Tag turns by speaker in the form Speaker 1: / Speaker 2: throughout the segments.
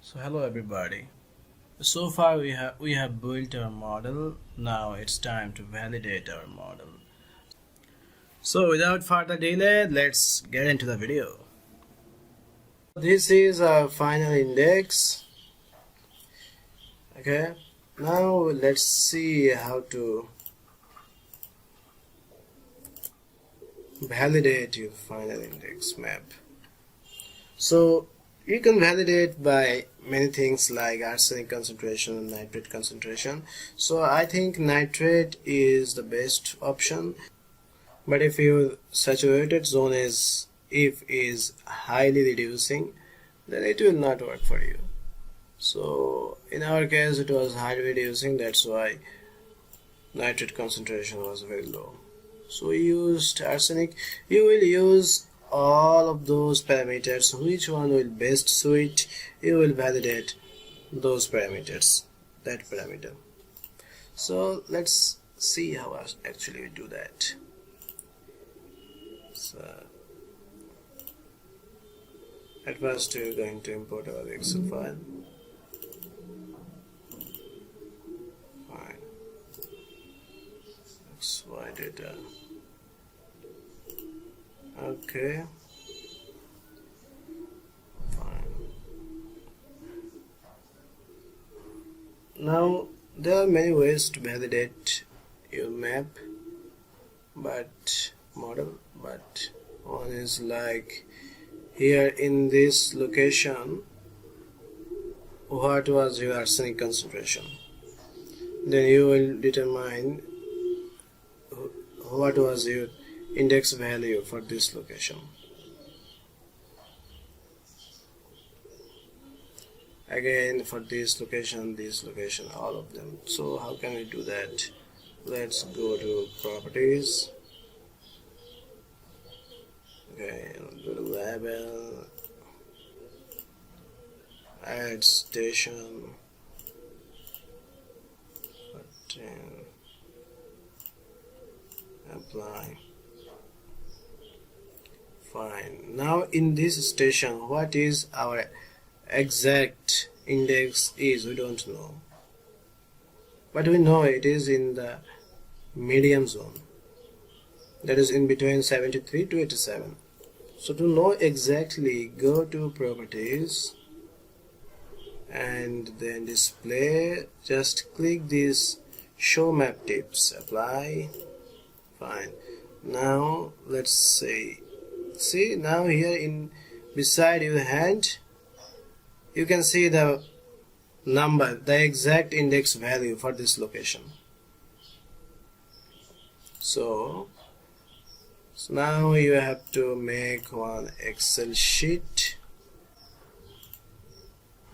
Speaker 1: So hello everybody. So far we have built our model. Now it's time to validate our model. So without further delay, let's get into the video. This is our final index. Okay. Now let's see how to validate your final index map. So you can validate by many things like arsenic concentration and nitrate concentration. So I think nitrate is the best option, but if your saturated zone is highly reducing, then it will not work for you. So in our case it was highly reducing, that's why nitrate concentration was very low. So we used arsenic. You will use all of those parameters, which one will best suit. You will validate those parameters, that parameter. So let's see how actually we do that. So at first we're going to import our Excel file. Fine. XY data. Okay. Fine. Now there are many ways to validate your map model, but one is like here in this location, what was your arsenic concentration? Then you will determine what was your index value for this location. Again for this location, all of them. So how can we do that? Let's go to properties. Okay, go to label, add station, 14, apply. Fine. Now in this station, what is our exact index is, we don't know, but we know it is in the medium zone, that is in between 73 to 87. So to know exactly, go to properties and then display, just click this show map tips, apply. Fine. Now let's see now here in beside your hand you can see the number, the exact index value for this location. So now you have to make one Excel sheet.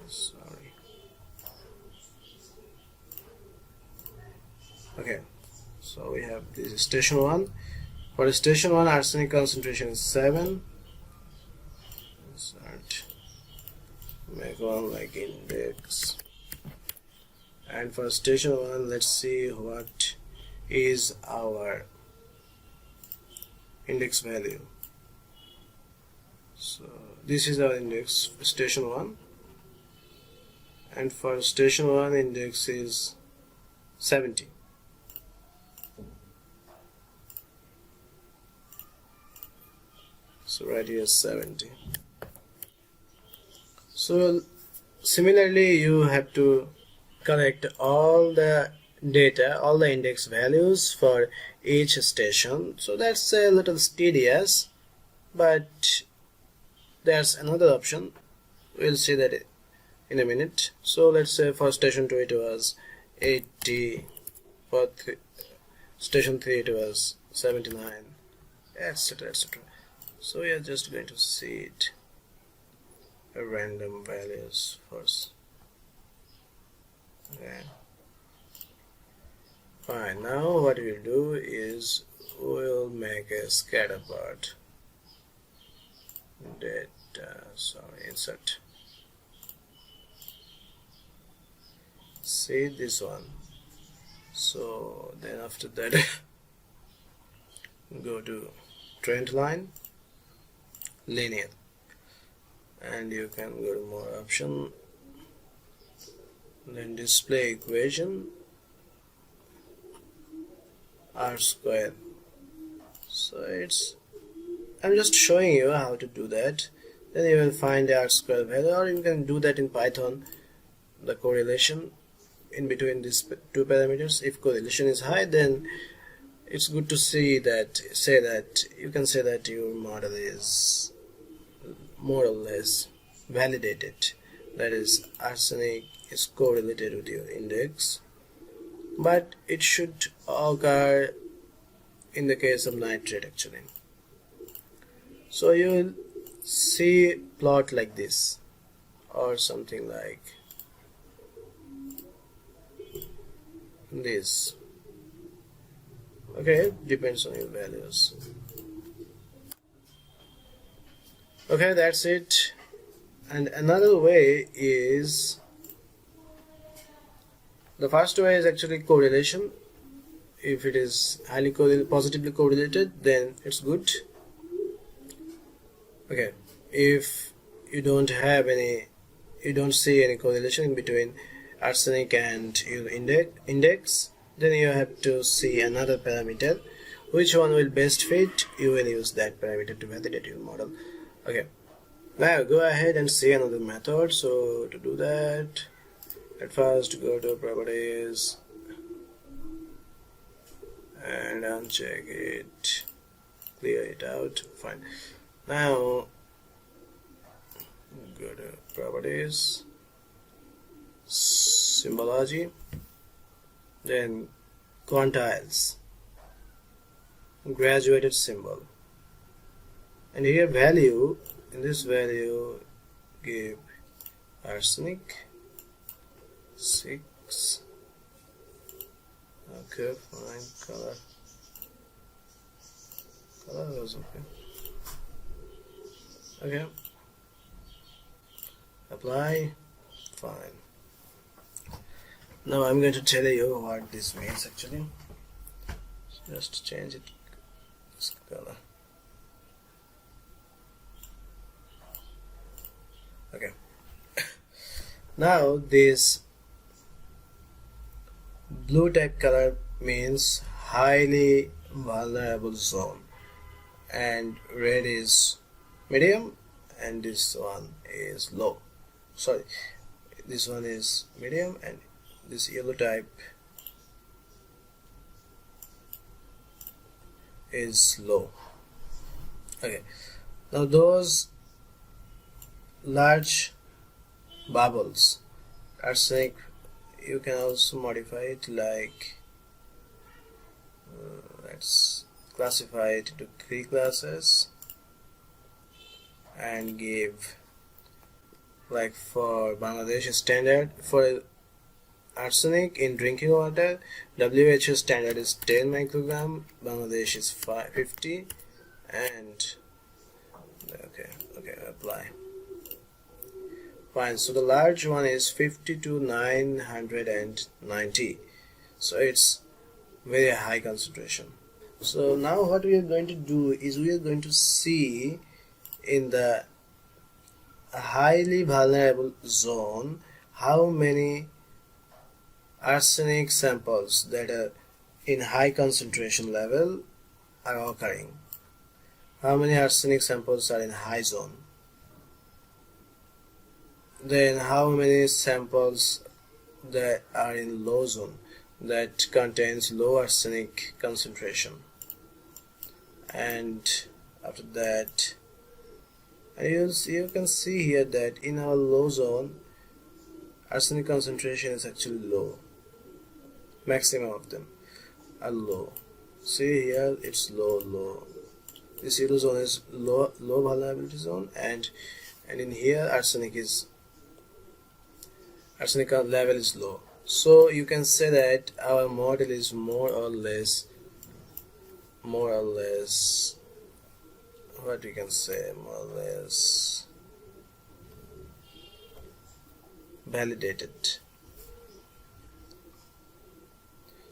Speaker 1: Sorry. Okay, so we have this station 1. For station 1, arsenic concentration is 7. Insert. Make one like index. And for station 1, let's see what is our index value. So this is our index, station 1. And for station 1, index is 70. So right here 70. So similarly you have to collect all the data, all the index values for each station. So that's a little tedious, but there's another option. We'll see that in a minute. So let's say for station 2 it was 80, for station 3 it was 79, etc, etc. So we are just going to see it random values first. Okay. Fine. Now what we'll do is we'll make a scatter plot. Insert. See this one. So then after that go to trend line, linear, and you can go to more option, then display equation r square. So I'm just showing you how to do that. Then you will find the r square value, or you can do that in Python, the correlation in between these two parameters. If correlation is high, then it's good to say that you can say that your model is more or less validated, that is arsenic is correlated with your index. But it should occur in the case of nitrate actually. So you will see plot like this or something like this. Okay, depends on your values. Okay, that's it. And another way is, the first way is actually correlation. If it is highly positively correlated, then it's good. Okay, if you don't see any correlation in between arsenic and your index, then you have to see another parameter. Which one will best fit? You will use that parameter to validate your model. Okay, now go ahead and see another method. So to do that, at first go to properties and uncheck it, clear it out. Fine. Now go to properties, symbology, then quantiles, graduated symbol, and here value, in this value give arsenic 6. Okay, fine. Color was okay. Okay, apply. Fine. Now I'm going to tell you what this means actually. Just change it, this color. Okay. Now this blue type color means highly vulnerable zone, and red is medium, and this one is low. Sorry, this one is medium, and this yellow type is low. Okay, now those large bubbles, arsenic, you can also modify it like let's classify it into 3 classes and give, like for Bangladesh standard, for arsenic in drinking water, WHO standard is 10 microgram, Bangladesh is 50, and okay, apply. Fine. So the large one is 50 to 990, so it's very high concentration. So now what we are going to do is we are going to see in the highly vulnerable zone how many arsenic samples that are in high concentration level are occurring. How many arsenic samples are in high zone? Then how many samples that are in low zone that contains low arsenic concentration? And after that, and you can see here that in our low zone arsenic concentration is actually low. Maximum of them are low. See here, it's low. This yellow zone is low vulnerability zone, and in here arsenic level is low. So you can say that our model is more or less what we can say, more or less validated.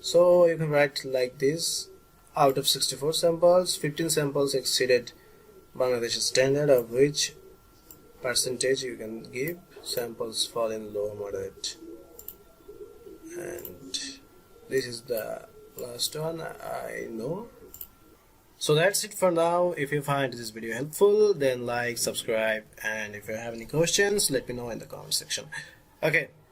Speaker 1: So you can write like this: out of 64 samples, 15 samples exceeded Bangladesh standard, of which percentage you can give samples fall in low moderate. and this is the last one I know. So that's it for now. If you find this video helpful, then like, subscribe, and if you have any questions, let me know in the comment section. Okay.